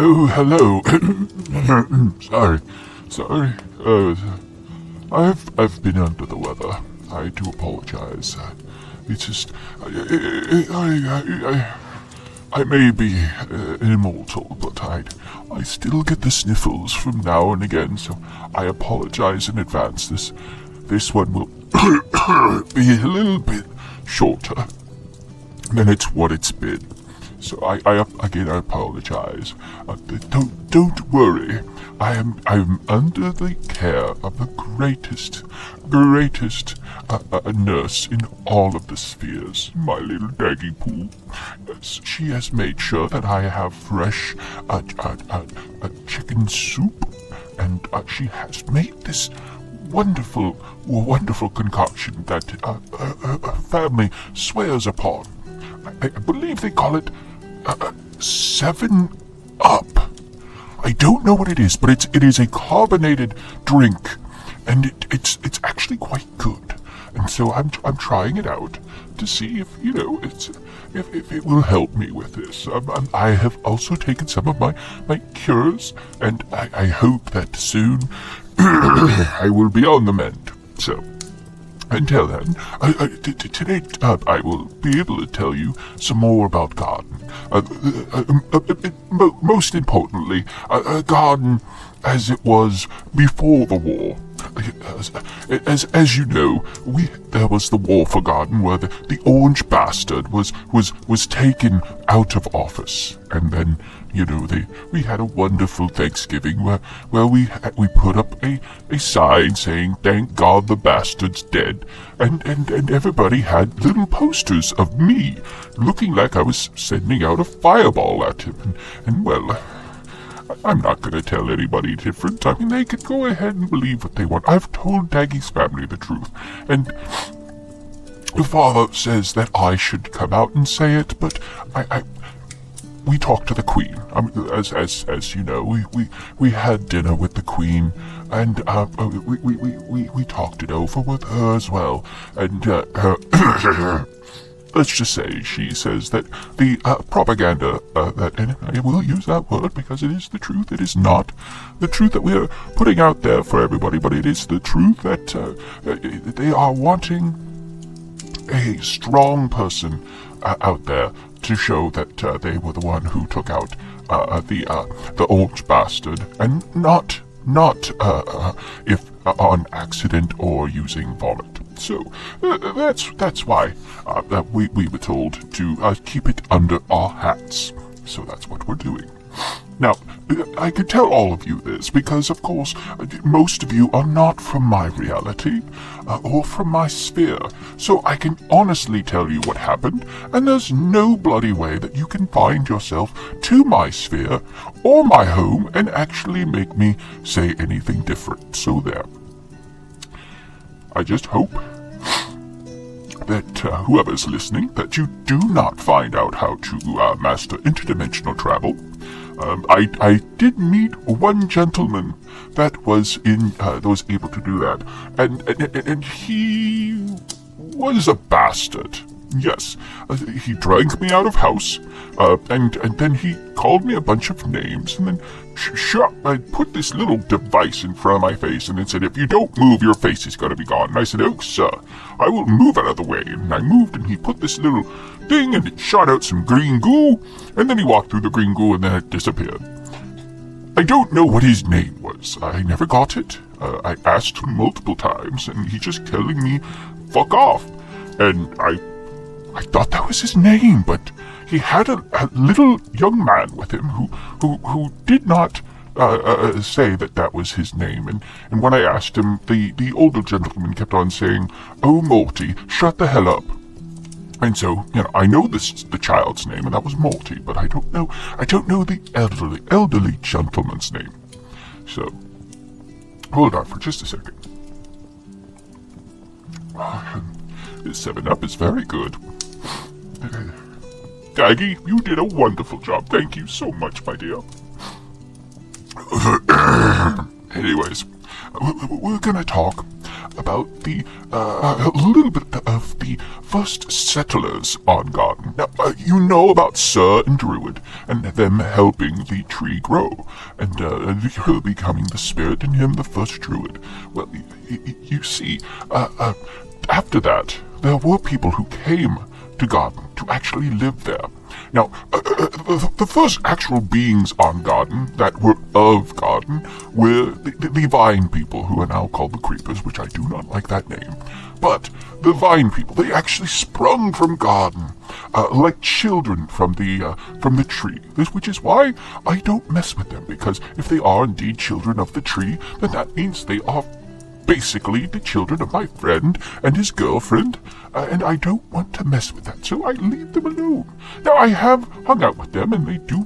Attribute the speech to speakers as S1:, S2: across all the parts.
S1: Oh, hello. Sorry. I've been under the weather. I do apologize. It's just I may be immortal, but I still get the sniffles from now and again. So I apologize in advance. This one will be a little bit shorter than it's what it's been. So I apologize. Don't worry. I'm under the care of the greatest nurse in all of the spheres, my little Daggy Poo. She has made sure that I have fresh chicken soup, and she has made this wonderful concoction that her family swears upon. I believe they call it 7 Up. I don't know what it is, but it is a carbonated drink, and it's actually quite good. And so I'm trying it out to see if if it will help me with this. I have also taken some of my cures, and I hope that soon I will be on the mend. So until then, today I will be able to tell you some more about garden. Most importantly, a garden as it was before the war. As you know, there was the war for garden where the orange bastard was taken out of office, and then we had a wonderful Thanksgiving where we put up a sign saying "Thank God the bastard's dead," and everybody had little posters of me looking like I was sending out a fireball at him, and well, I'm not going to tell anybody different. I mean, they can go ahead and believe what they want. I've told Daggy's family the truth, and the father says that I should come out and say it, but we talked to the Queen. I mean, as you know, we had dinner with the Queen, and we talked it over with her as well, and let's just say she says that the propaganda, and I will use that word because it is the truth. It is not the truth that we are putting out there for everybody, but it is the truth that they are wanting a strong person out there to show that they were the one who took out the old bastard, and not if on accident or using vomit. So that's why that we were told to keep it under our hats. So that's what we're doing. Now, I can tell all of you this because, of course, most of you are not from my reality or from my sphere, so I can honestly tell you what happened, and there's no bloody way that you can find yourself to my sphere or my home and actually make me say anything different. So there. I just hope that whoever's listening, that you do not find out how to master interdimensional travel. I did meet one gentleman that was able to do that, and he was a bastard. Yes, he drank me out of house, and then he called me a bunch of names, and then I put this little device in front of my face, and it said, "If you don't move, your face is going to be gone." And I said, "Oh, sir, I will move out of the way." And I moved, and he put this little thing, and it shot out some green goo, and then he walked through the green goo, and then it disappeared. I don't know what his name was. I never got it. I asked him multiple times, and he just telling me, "Fuck off." And I thought that was his name, but he had a little young man with him who did not say that was his name. And when I asked him, the older gentleman kept on saying, "Oh, Morty, shut the hell up." And so, I know the child's name, and that was Morty, but I don't know the elderly gentleman's name. So, hold on for just a second. This 7-Up is very good. Daggy, you did a wonderful job. Thank you so much, my dear. Anyways, we're gonna talk about a little bit of the first settlers on Garden. Now, you know about Sir and Druid, and them helping the tree grow, and her becoming the spirit and him the first Druid. Well, you see, after that, there were people who came to Garden to actually live there. Now, the first actual beings on Garden that were of Garden were the Vine people, who are now called the Creepers, which I do not like that name. But the Vine people, they actually sprung from Garden, like children from the tree. Which is why I don't mess with them, because if they are indeed children of the tree, then that means they are basically the children of my friend and his girlfriend, and I don't want to mess with that, so I leave them alone. Now, I have hung out with them, and they do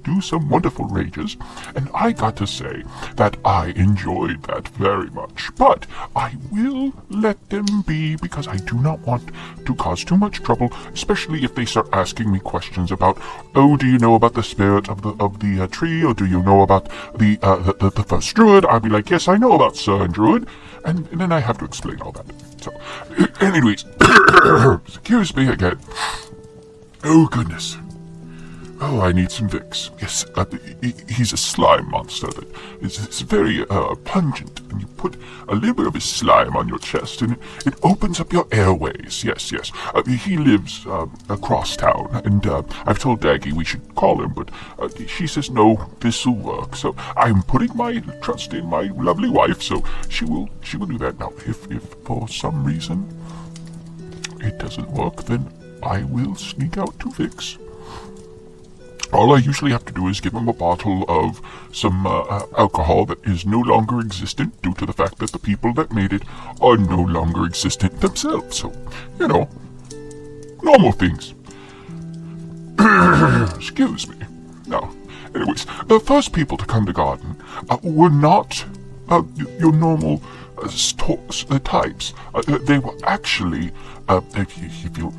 S1: do some wonderful rages, and I got to say that I enjoyed that very much, but I will let them be, because I do not want to cause too much trouble, especially if they start asking me questions about, oh, do you know about the spirit of the tree, or do you know about the first Druid? I'll be like, yes, I know about Sir and Druid, and then I have to explain all that. So, anyways, excuse me again. Oh, goodness. Oh, I need some Vicks. Yes, he's a slime monster that is very pungent, and you put a little bit of his slime on your chest, and it opens up your airways. Yes. He lives across town, and I've told Daggy we should call him, but she says, no, this'll work. So I'm putting my trust in my lovely wife, so she will do that. Now, if for some reason it doesn't work, then I will sneak out to Vicks. All I usually have to do is give him a bottle of some alcohol that is no longer existent due to the fact that the people that made it are no longer existent themselves. So, normal things. Excuse me. Now, anyways, the first people to come to Garden were not your normal types. They were actually, if you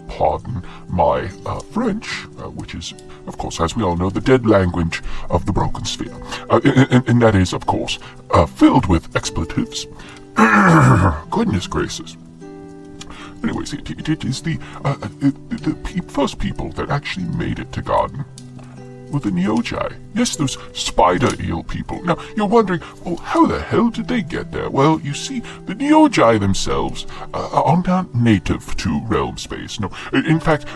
S1: pardon my French, which is, of course, as we all know, the dead language of the Broken Sphere. And that is, of course, filled with expletives. Goodness gracious. Anyways, it is the first people that actually made it to Garden were the Neogi. Yes, those spider eel people. Now, you're wondering, well, how the hell did they get there? Well, you see, the Neogi themselves are not native to realm space. No, in fact,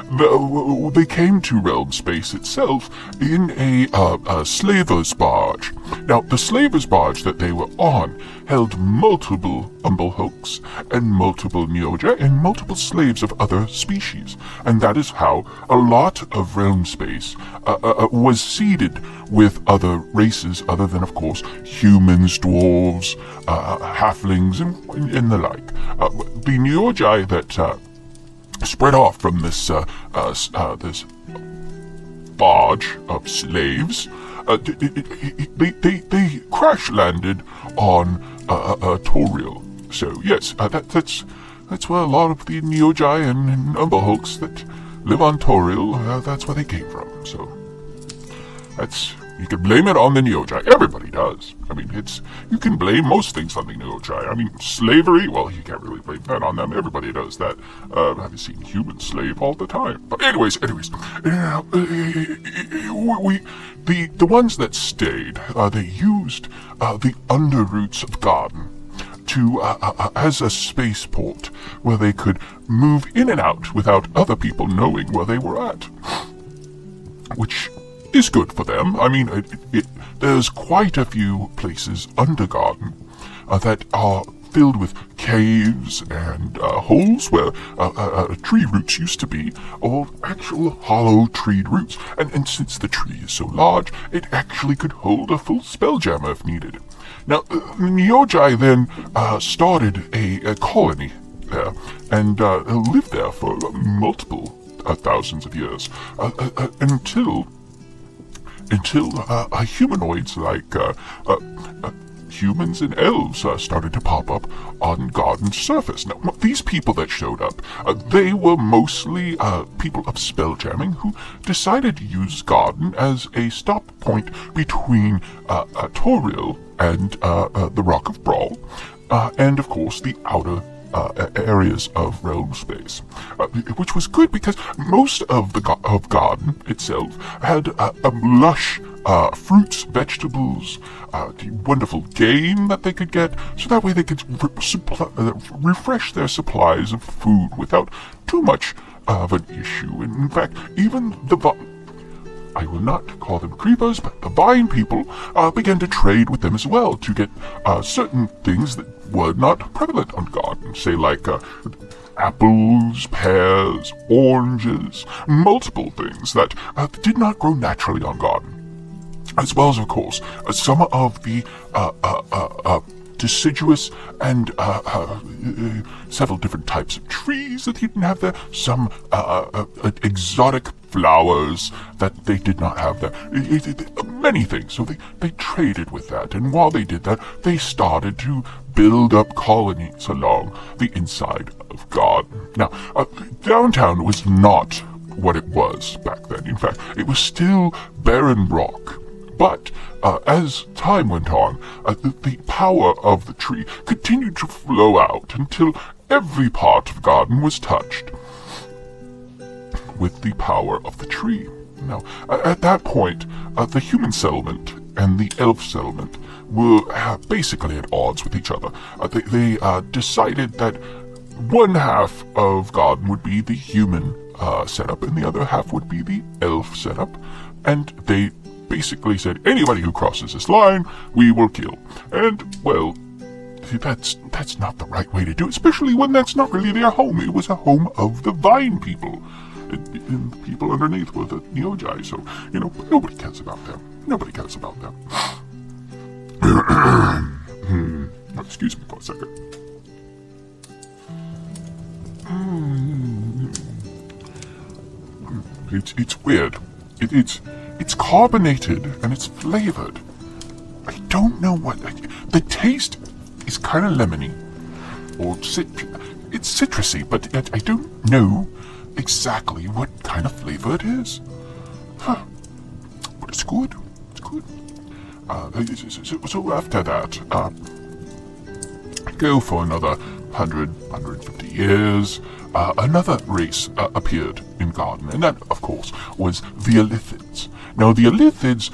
S1: they came to realm space itself in a slaver's barge. Now, the slaver's barge that they were on held multiple Umblehooks and multiple Neogi and multiple slaves of other species. And that is how a lot of realm space was seeded with other races other than, of course, humans, dwarves, halflings, and the like. The Neogi that spread off from this barge of slaves, they crash landed on Toriel. So yes, that's where a lot of the Neogi and Umblehooks that live on Toriel, that's where they came from. So you can blame it on the Neogi. Everybody does. I mean, you can blame most things on the Neogi. I mean, slavery, well, you can't really blame that on them. Everybody does that. I've seen humans slave all the time. But anyways, the ones that stayed, they used the underroots of Garden to as a spaceport where they could move in and out without other people knowing where they were at, which is good for them. I mean, there's quite a few places under Garden that are filled with caves and holes where tree roots used to be, or actual hollow tree roots. And since the tree is so large, it actually could hold a full spelljammer if needed. Now, Neogi then started a colony there, and lived there for multiple thousands of years, until humanoids like humans and elves started to pop up on Garden's surface. Now, these people that showed up, they were mostly people of spelljamming who decided to use Garden as a stop point between Toriel and the Rock of Brawl, and of course the outer areas of realm space, which was good because most of the garden itself had lush fruits, vegetables, wonderful game that they could get, so that way they could refresh their supplies of food without too much of an issue. And in fact, even I will not call them creepers, but the vine people began to trade with them as well to get certain things that were not prevalent on garden, say like apples, pears, oranges, multiple things that did not grow naturally on garden. As well as, of course, some of the deciduous and several different types of trees that he didn't have there, some exotic flowers that they did not have there, many things. So they traded with that, and while they did that, they started to build up colonies along the inside of garden. Now, downtown was not what it was back then. In fact, it was still barren rock. But as time went on, the power of the tree continued to flow out until every part of the garden was touched with the power of the tree. Now, at that point, the human settlement and the elf settlement were basically at odds with each other. They decided that one half of garden would be the human setup and the other half would be the elf setup, and they basically said, anybody who crosses this line, we will kill. And, well, that's not the right way to do it, especially when that's not really their home. It was a home of the vine people. And the people underneath were the Neogi, so, nobody cares about them. Nobody cares about them. Excuse me for a second. It's weird. It's carbonated and it's flavored. I don't know what... The taste is kind of lemony. Or it's citrusy, but I don't know exactly what kind of flavor it is. But it's good. It's good. So after that, go for another 150 years. Another race appeared in garden, and that, of course, was the Illithids. Now, the Illithids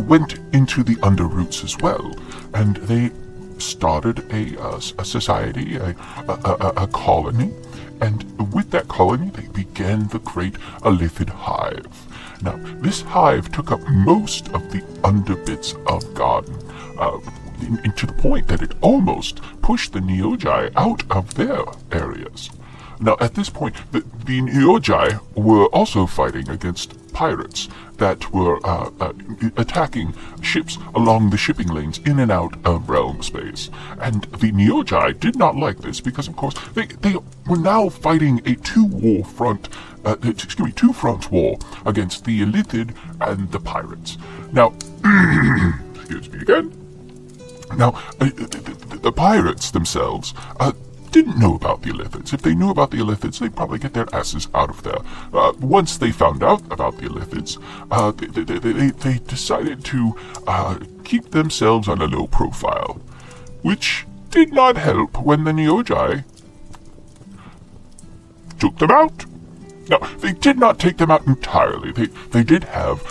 S1: went into the underroots as well, and they started a society, a colony, and with that colony, they began the great Illithid hive. Now, this hive took up most of the underbits of garden, to the point that it almost pushed the Neogi out of their areas. Now, at this point, the Neogi were also fighting against pirates that were attacking ships along the shipping lanes in and out of realm space. And the Neogi did not like this because, of course, they were now fighting a two-front war against the Illithid and the pirates. Now, excuse me again. Now, the pirates themselves didn't know about the Illithids. If they knew about the Illithids, they'd probably get their asses out of there. Once they found out about the Illithids, they decided to keep themselves on a low profile, which did not help when the Neogi took them out. Now, they did not take them out entirely. They did have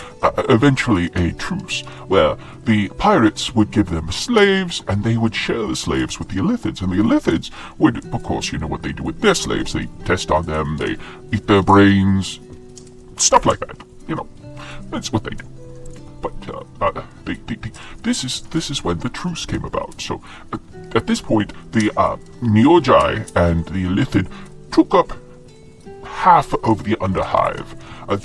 S1: eventually a truce where the pirates would give them slaves and they would share the slaves with the Illithids. And the Illithids would, of course, you know what they do with their slaves. They test on them, they eat their brains, stuff like that. That's what they do. But this is when the truce came about. So at this point, the Neogi and the Illithid took up half of the underhive.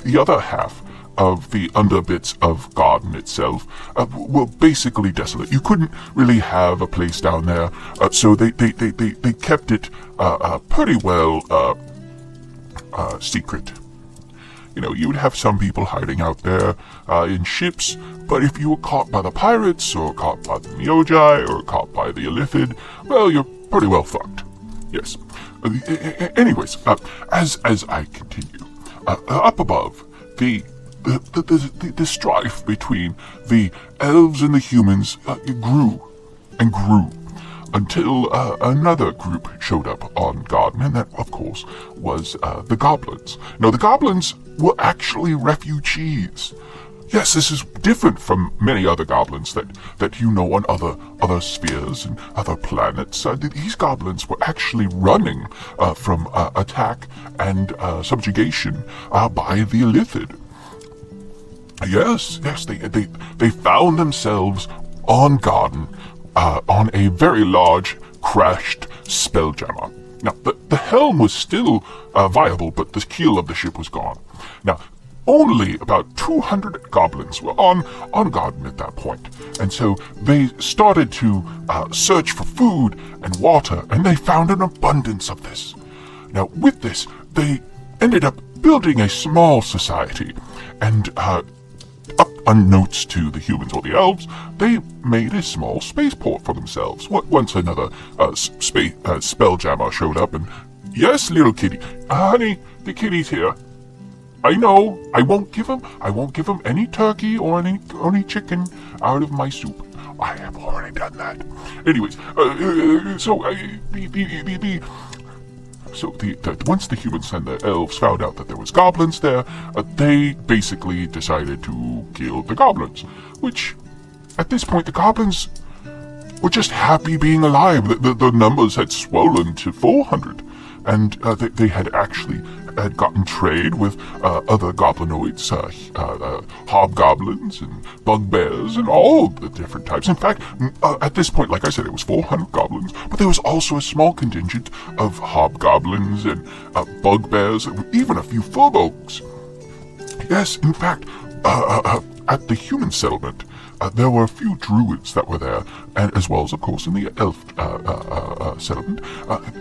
S1: The other half of the underbits of garden itself were basically desolate. You couldn't really have a place down there, so they kept it pretty well secret. You would have some people hiding out there in ships, but if you were caught by the pirates, or caught by the Neogi, or caught by the Illithid, well, you're pretty well fucked. Yes. Anyways, as I continue, up above, the the strife between the elves and the humans grew and grew until another group showed up on Garden, and that, of course, was the goblins. Now, the goblins were actually refugees. Yes, this is different from many other goblins that you know on other spheres and other planets. These goblins were actually running from attack and subjugation by the Illithid. Yes, they found themselves on Garden on a very large, crashed spelljammer. Now, the helm was still viable, but the keel of the ship was gone. Now, only about 200 goblins were on Garden at that point, and so they started to search for food and water, and they found an abundance of this. Now, with this, they ended up building a small society, and unbeknownst to the humans or the elves, they made a small spaceport for themselves. Once another spelljammer showed up, and yes, little kitty, honey, the kitty's here. I know. I won't give him any turkey or any chicken out of my soup. I have already done that. Anyways, once the humans and the elves found out that there was goblins there, they basically decided to kill the goblins. Which, at this point, the goblins were just happy being alive. The numbers had swollen to 400, and they had actually gotten trade with other goblinoids, hobgoblins and bugbears and all the different types. In fact, at this point, like I said, it was 400 goblins, but there was also a small contingent of hobgoblins and bugbears, even a few furbolgs. Yes, in fact, at the human settlement, there were a few druids that were there, and as well as, of course, in the elf settlement,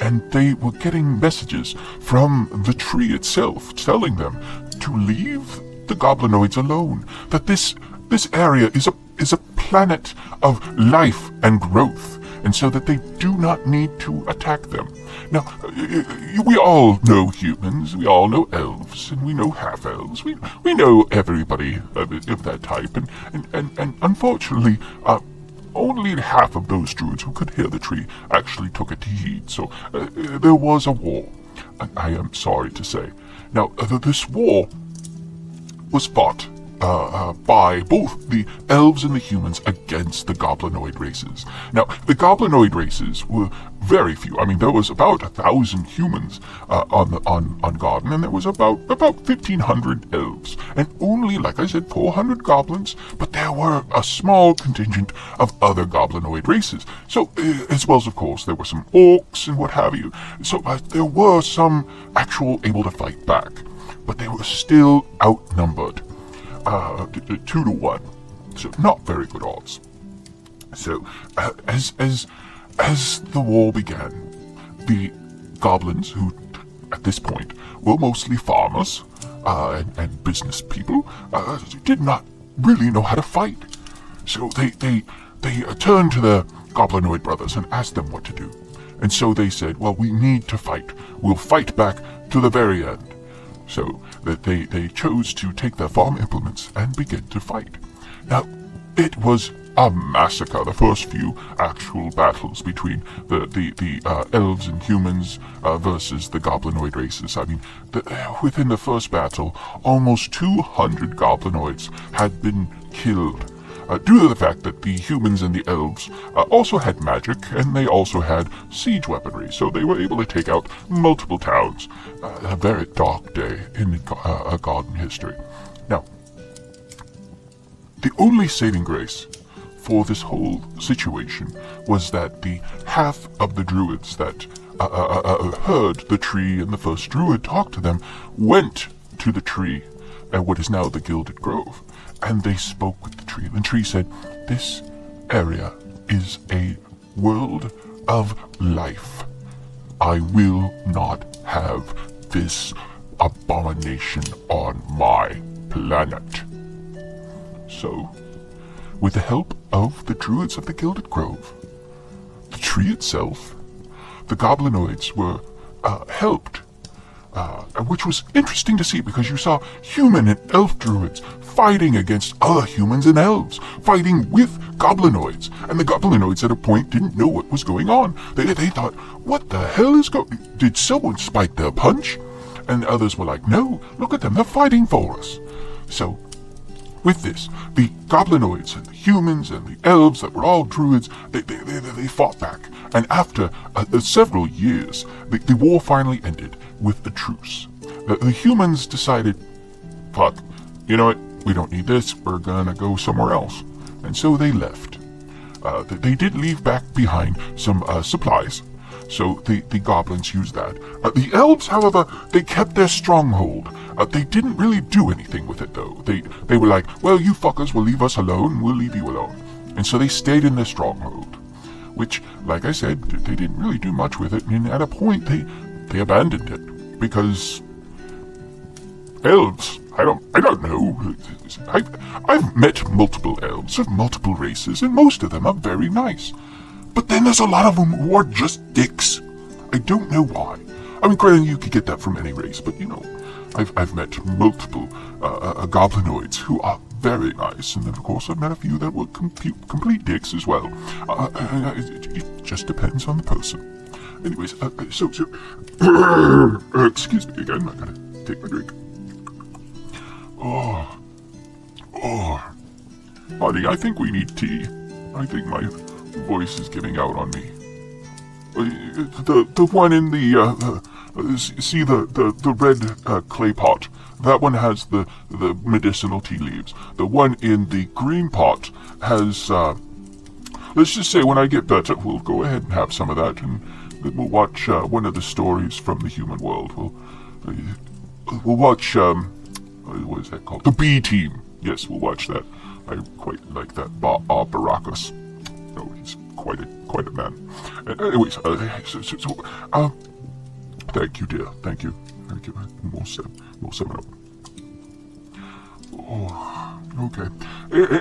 S1: and they were getting messages from the tree itself telling them to leave the goblinoids alone, that this area is a planet of life and growth, and so that they do not need to attack them. Now, we all know humans, we all know elves, and we know half-elves. We know everybody of that type, and unfortunately, only half of those druids who could hear the tree actually took it to heed. So there was a war, I am sorry to say. Now, this war was fought by both the elves and the humans against the goblinoid races. Now, the goblinoid races were very few. I mean, there was about 1,000 humans on Garden, and there was about 1,500 elves, and only, like I said, 400 goblins. But there were a small contingent of other goblinoid races. So, as well as, of course, there were some orcs and what have you. So there were some actual able to fight back, but they were still outnumbered. 2 to 1, so not very good odds. So, as the war began, the goblins, who at this point were mostly farmers and business people, did not really know how to fight. So they turned to their goblinoid brothers and asked them what to do. And so they said, well, we need to fight. We'll fight back to the very end. So that they chose to take their farm implements and begin to fight. Now, it was a massacre, the first few actual battles between the elves and humans versus the goblinoid races. I mean, within the first battle, almost 200 goblinoids had been killed. Due to the fact that the humans and the elves also had magic, and they also had siege weaponry, so they were able to take out multiple towns. A very dark day in Garden history. Now, the only saving grace for this whole situation was that the half of the druids that heard the tree and the first druid talk to them went to the tree at what is now the Gilded Grove, and they spoke with the tree. And the tree said, "This area is a world of life. I will not have this abomination on my planet." So, with the help of the druids of the Gilded Grove, the tree itself, the goblinoids were helped which was interesting to see because you saw human and elf druids fighting against other humans and elves, fighting with goblinoids. And the goblinoids at a point didn't know what was going on. They thought, what the hell is did someone spike their punch? And others were like, no, look at them, they're fighting for us. So, with this, the goblinoids and the humans and the elves that were all druids, they fought back. And after several years, the war finally ended with a truce. The humans decided, fuck, you know what, we don't need this, we're gonna go somewhere else. And so they left. They did leave back behind some supplies, so the goblins used that. The elves, however, they kept their stronghold. They didn't really do anything with it, though. They were like, well, you fuckers will leave us alone, we'll leave you alone. And so they stayed in their stronghold, which, like I said, they didn't really do much with it, and at a point they abandoned it, because elves, I don't know. I've met multiple elves of multiple races, and most of them are very nice. But then there's a lot of them who are just dicks. I don't know why. I mean, granted, you could get that from any race, but you know, I've met multiple goblinoids who are very nice, and then of course I've met a few that were complete dicks as well. It just depends on the person. Anyways, so excuse me again, I gotta take my drink. Oh, honey, I think we need tea. I think my voice is giving out on me. The one in the see the red clay pot. That one has the medicinal tea leaves. The one in the green pot has. Let's just say when I get better, we'll go ahead and have some of that, and then we'll watch one of the stories from the human world. We'll watch what is that called? The B Team. Yes, we'll watch that. I quite like that Baracus. Oh, he's quite a man. Anyways, thank you, dear. Thank you. More 7-Up. Oh, okay.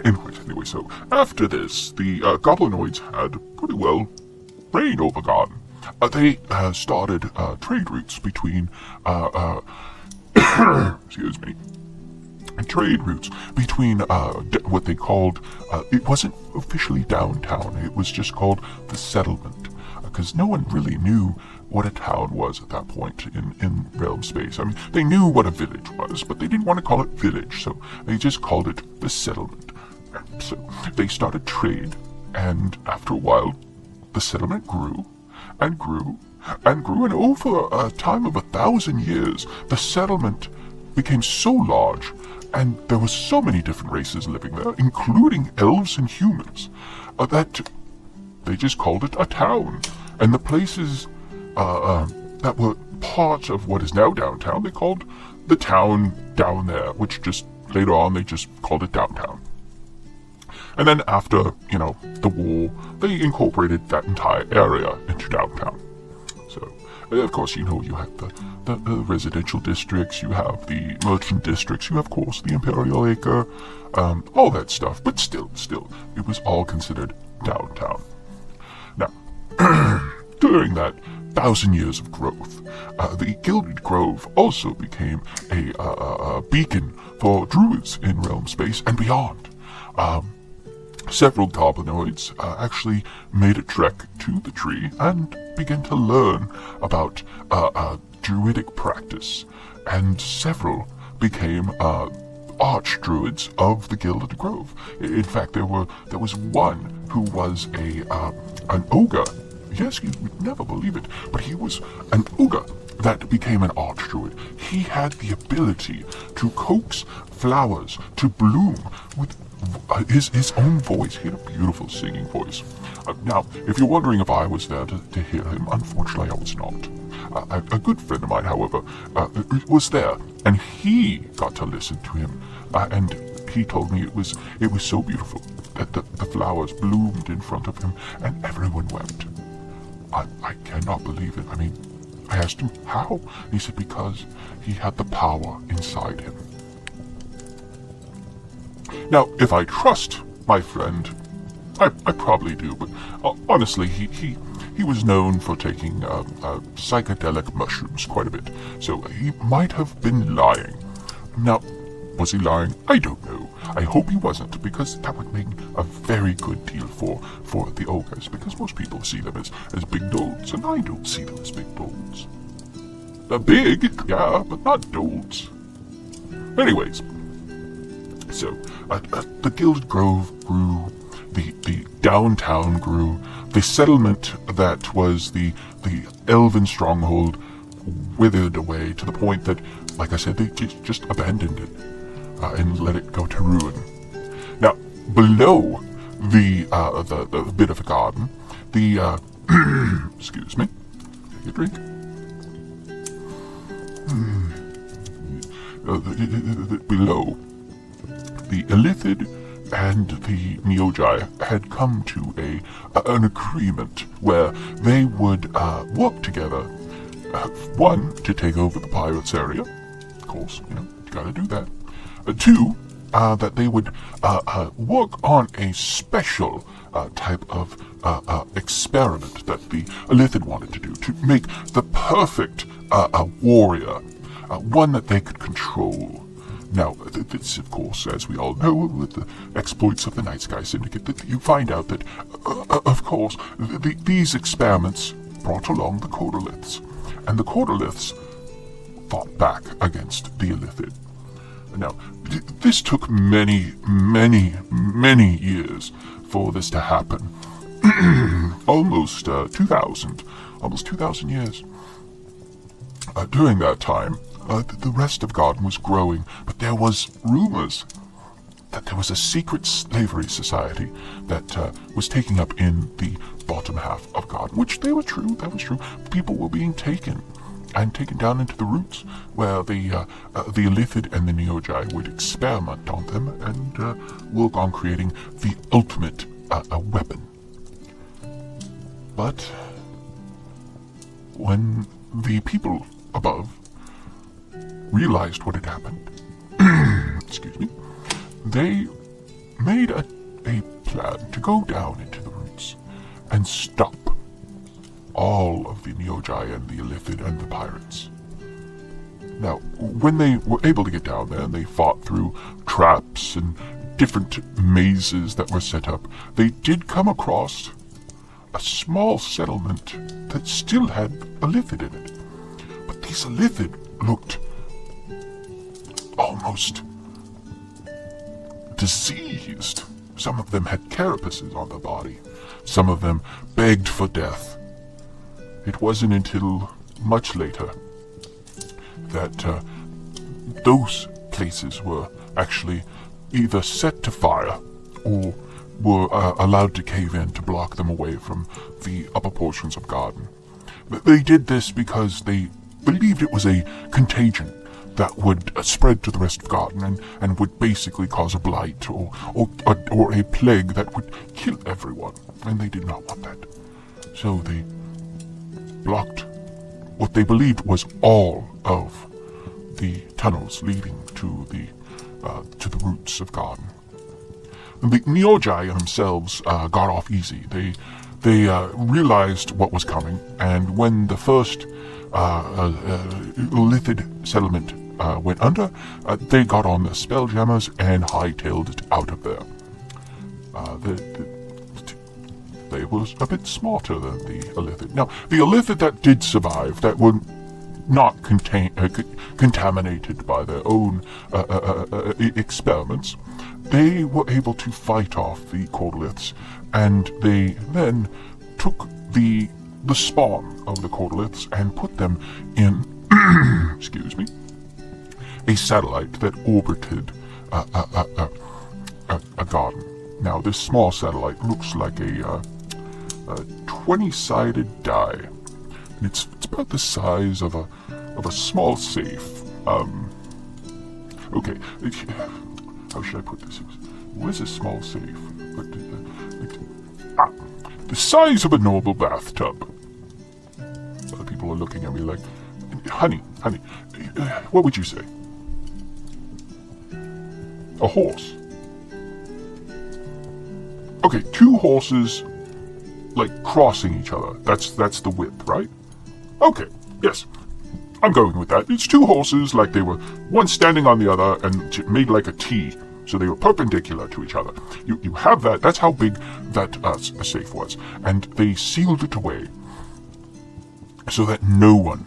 S1: Anyway, so after this, the goblinoids had pretty well reign over Garden. They started trade routes between, excuse me, trade routes between what they called, it wasn't officially downtown, it was just called the settlement, because no one really knew what a town was at that point in realm space. I mean, they knew what a village was, but they didn't want to call it village, so they just called it the settlement. And so they started trade, and after a while, the settlement grew, and grew, and grew, and over a time of 1,000 years, the settlement became so large, and there were so many different races living there, including elves and humans, that they just called it a town. And the places that were part of what is now downtown, they called the town down there, which just later on they just called it downtown. And then after, the war, they incorporated that entire area into downtown. So, of course, you have the residential districts, you have the merchant districts, you have, of course, the Imperial Acre, all that stuff. But still, it was all considered downtown. Now, during that 1,000 years of growth, the Gilded Grove also became a beacon for druids in realm space and beyond. Several goblinoids actually made a trek to the tree and began to learn about druidic practice, and several became arch druids of the Gilded Grove. In fact, there was one who was an ogre. Yes, you would never believe it, but he was an ogre that became an arch druid. He had the ability to coax flowers to bloom with his own voice. He had a beautiful singing voice. Now, if you're wondering if I was there to hear him, unfortunately I was not. A good friend of mine, however, was there, and he got to listen to him, and he told me it was so beautiful that the flowers bloomed in front of him, and everyone wept. I cannot believe it. I mean, I asked him how. He said because he had the power inside him. Now, if I trust my friend, I probably do, but honestly, he he was known for taking psychedelic mushrooms quite a bit, so he might have been lying. Now, was he lying? I don't know. I hope he wasn't, because that would make a very good deal for the ogres, because most people see them as big dolls, and I don't see them as big dolls. They're big, yeah, but not dolls. Anyways, so the Guild Grove grew, the downtown grew, the settlement that was the elven stronghold withered away to the point that, like I said, they just abandoned it and let it go to ruin. Now, below the bit of a garden, the excuse me, take a drink. Below, the Illithid and the Neogi had come to an agreement where they would work together. One, to take over the pirates area. Of course, you gotta do that. Two, that they would work on a special type of experiment that the Illithid wanted to do to make the perfect warrior, one that they could control. Now, this, of course, as we all know, with the exploits of the Night Sky Syndicate, that you find out that, of course, these experiments brought along the Cordoliths, and the Cordoliths fought back against the Illithid. Now, this took many, many, many years for this to happen. Almost 2,000 years. During that time, the rest of Garden was growing, but there was rumors that there was a secret slavery society that was taking up in the bottom half of Garden, which that was true. People were being taken down into the roots, where the Illithid and the Neogi would experiment on them and work on creating the ultimate weapon. But when the people above realized what had happened, excuse me, they made a plan to go down into the roots and stop all of the Neogi and the Illithid and the pirates. Now, when they were able to get down there and they fought through traps and different mazes that were set up, they did come across a small settlement that still had Illithid in it. But these Illithid looked almost diseased. Some of them had carapaces on their body. Some of them begged for death. It wasn't until much later that those places were actually either set to fire or were allowed to cave in to block them away from the upper portions of Garden. They did this because they believed it was a contagion that would spread to the rest of Garden and would basically cause a blight or a plague that would kill everyone, and they did not want that. So they blocked what they believed was all of the tunnels leading to the roots of Garden. The Neogi themselves got off easy. They realized what was coming, and when the first Illithid settlement went under, they got on the spelljammers and hightailed it out of there. They was a bit smarter than the Illithid. Now, the Illithid that did survive, that were not contaminated by their own experiments, they were able to fight off the Cordoliths, and they then took the spawn of the Cordoliths and put them in, excuse me, a satellite that orbited a garden. Now, this small satellite looks like a 20-sided die, and it's about the size of a small safe. Okay, how should I put this? Where's a small safe? The size of a normal bathtub. Other people are looking at me like, honey, what would you say? A horse. Okay, 2 horses like crossing each other. That's the width, right? Okay, yes. I'm going with that. It's two horses, like they were one standing on the other and made like a T. So they were perpendicular to each other. You have that. That's how big that safe was. And they sealed it away so that no one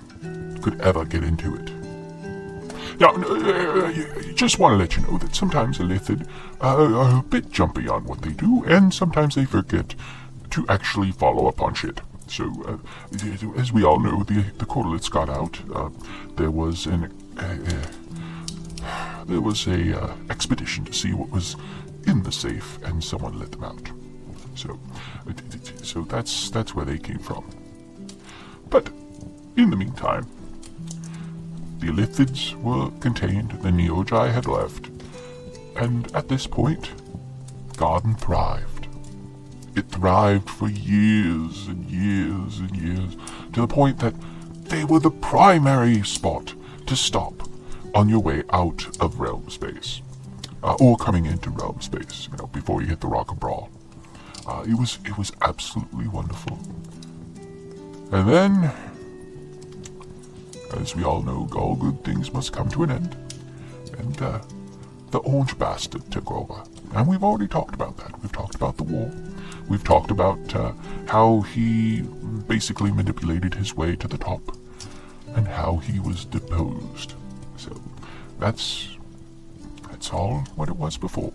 S1: could ever get into it. Now, just want to let you know that sometimes a Lithid are a bit jumpy on what they do, and sometimes they forget to actually follow up on shit. So, as we all know, the correlates got out. There was a expedition to see what was in the safe, and someone let them out. So that's where they came from. But in the meantime, the Lithids were contained, the Neogi had left, and at this point, Garden thrived. It thrived for years and years and years, to the point that they were the primary spot to stop on your way out of realm space, or coming into realm space, before you hit the Rock of Brawl. It was absolutely wonderful. And then, as we all know, all good things must come to an end, and the Orange Bastard took over. And we've already talked about that. We've talked about the war. We've talked about how he basically manipulated his way to the top, and how he was deposed. So that's all what it was before.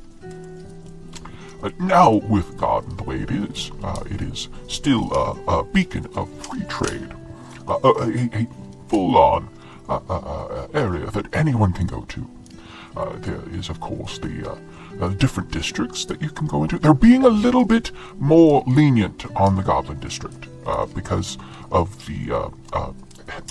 S1: Now, with Garden the way it is still a beacon of free trade, a full-on area that anyone can go to. There is, of course, the different districts that you can go into. They're being a little bit more lenient on the Goblin District because of the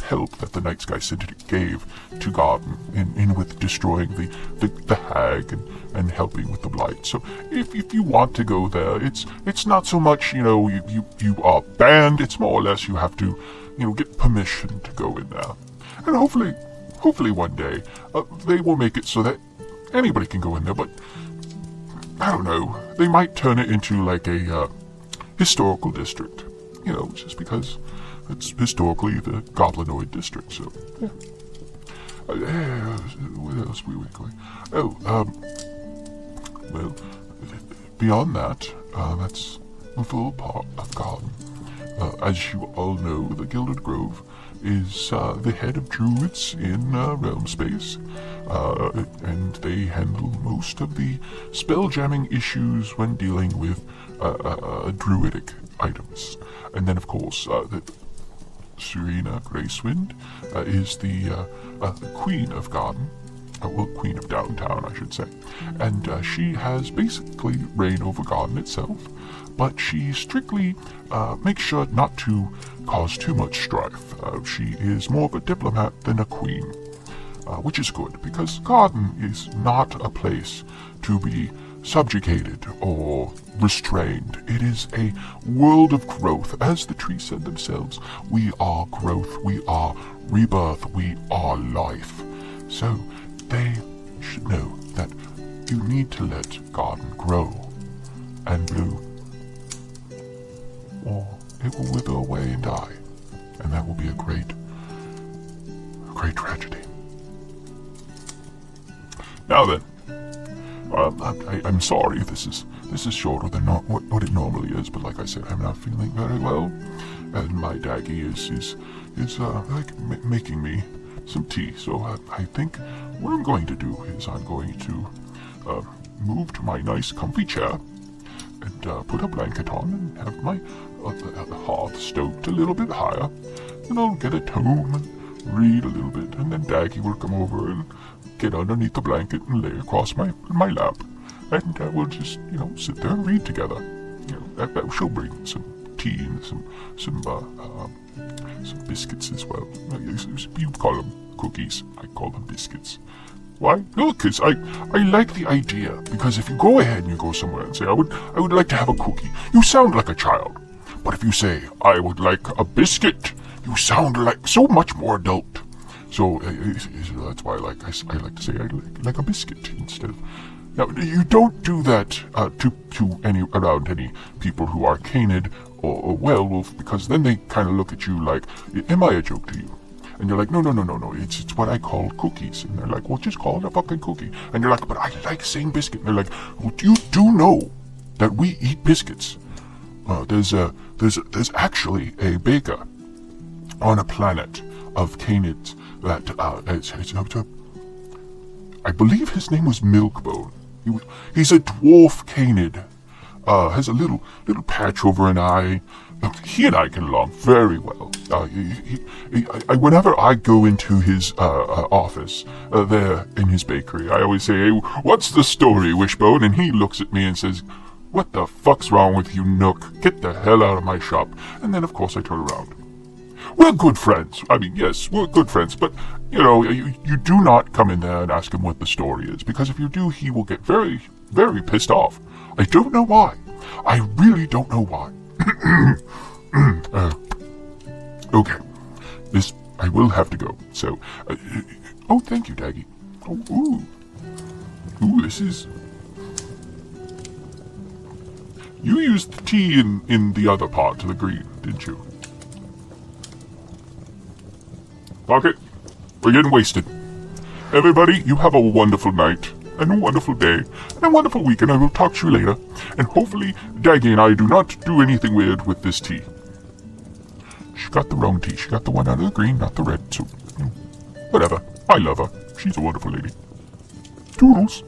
S1: help that the Night Sky Syndicate gave to Garden in with destroying the hag and helping with the blight. So if you want to go there, it's not so much you are banned. It's more or less you have to get permission to go in there, and hopefully one day they will make it so that anybody can go in there. But I don't know, they might turn it into like a historical district, just because it's historically the Goblinoid district. So yeah. Where else were we going? Well, beyond that, that's the full part of Garden. As you all know, the Gilded Grove is the head of druids in realm space, and they handle most of the spell jamming issues when dealing with druidic items. And then, of course, the Serena Gracewind is the Queen of Garden. Queen of Downtown, I should say. And she has basically reign over Garden itself, but she strictly makes sure not to cause too much strife. She is more of a diplomat than a queen, which is good, because Garden is not a place to be subjugated or restrained. It is a world of growth. As the trees said themselves, we are growth, we are rebirth, we are life. So they should know that you need to let Garden grow and bloom, or it will wither away and die, and that will be a great tragedy. Now then, I'm sorry this is shorter than what it normally is, but like I said, I'm not feeling very well, and my Daggy is making me some tea. So I think what I'm going to do is I'm going to move to my nice comfy chair and put a blanket on and have my hearth stoked a little bit higher, and I'll get a tome and read a little bit, and then Daggy will come over and get underneath the blanket and lay across my lap, and we'll just sit there and read together. She'll bring some tea and some biscuits as well. You call them cookies, I call them biscuits. Why? No, because I like the idea, because if you go ahead and you go somewhere and say, I would like to have a cookie, you sound like a child. But if you say, I would like a biscuit, you sound like so much more adult. So that's why I like to say I like a biscuit instead of... Now, you don't do that to around any people who are canid or werewolf, because then they kind of look at you like, am I a joke to you? And you're like, no, it's what I call cookies. And they're like, well, just call it a fucking cookie. And you're like, but I like saying biscuit. And they're like, well, you do know that we eat biscuits. There's actually a baker on a planet of canids that, I believe his name was Milkbone. He's a dwarf canid. Has a little patch over an eye. He and I get along very well. Whenever I go into his office there in his bakery, I always say, hey, what's the story, Wishbone? And he looks at me and says, what the fuck's wrong with you, Nook? Get the hell out of my shop. And then, of course, I turn around. We're good friends. I mean, yes, we're good friends, but, you do not come in there and ask him what the story is, because if you do, he will get very, very pissed off. I don't know why. I really don't know why. Okay. I will have to go. So, oh, thank you, Daggy. Oh, ooh, this is... You used the tea in the other part, the green, didn't you? Pocket, we're getting wasted. Everybody, you have a wonderful night, and a wonderful day, and a wonderful week, and I will talk to you later. And hopefully, Daggy and I do not do anything weird with this tea. She got the wrong tea. She got the one out of the green, not the red, so... Whatever. I love her. She's a wonderful lady. Toodles.